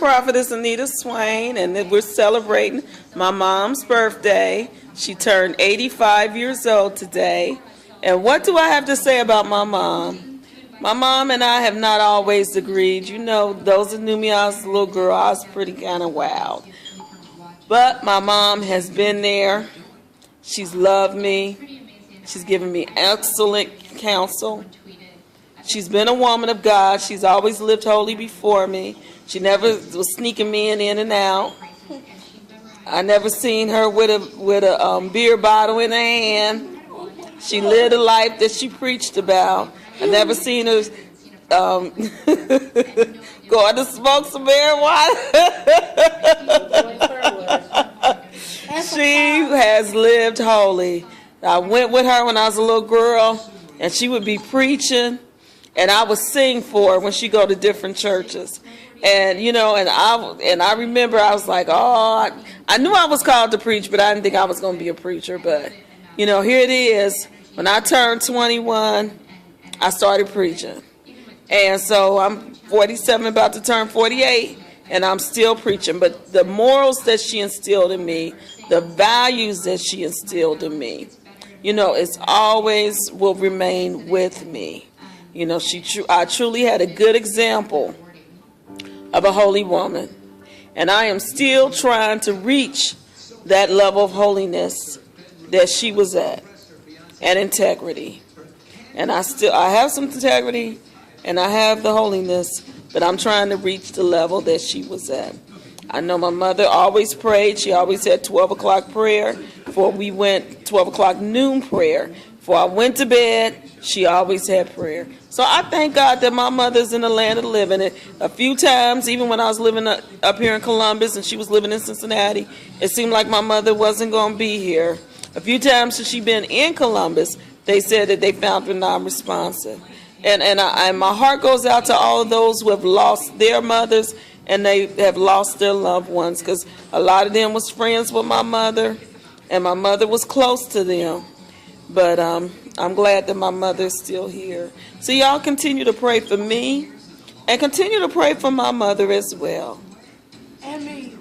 Prophetess Anita Swain, and that we're celebrating my mom's birthday. She turned 85 years old today. And what do I have to say about my mom? My mom and I have not always agreed. You know, those that knew me, I was a little girl, I was pretty kind of wild. But my mom has been there. She's loved me. She's given me excellent counsel. She's been a woman of God. She's always lived holy before me. She never was sneaking me in and out. I never seen her with a beer bottle in her hand. She lived a life that she preached about. I never seen her going to smoke some marijuana. She has lived holy. I went with her when I was a little girl, and she would be preaching, and I would sing for her when she go to different churches. And you know, and I remember I was like, oh, I knew I was called to preach, but I didn't think I was going to be a preacher. But you know, here it is. When I turned 21, I started preaching, and so I'm 47, about to turn 48, and I'm still preaching. But the morals that she instilled in me, the values that she instilled in me, you know, it's always will remain with me. You know, I truly had a good example of a holy woman, and I am still trying to reach that level of holiness that she was at, and integrity. And I have some integrity, and I have the holiness, but I'm trying to reach the level that she was at. I know my mother always prayed. She always had 12 o'clock prayer before we went, 12 o'clock noon prayer. Before I went to bed, she always had prayer. So I thank God that my mother's in the land of the living. A few times, even when I was living up here in Columbus and she was living in Cincinnati, it seemed like my mother wasn't going to be here. A few times since she's been in Columbus, they said that they found her non-responsive. And my heart goes out to all of those who have lost their mothers and they have lost their loved ones, because a lot of them was friends with my mother, and my mother was close to them. But I'm glad that my mother is still here. So y'all continue to pray for me, and continue to pray for my mother as well. And me.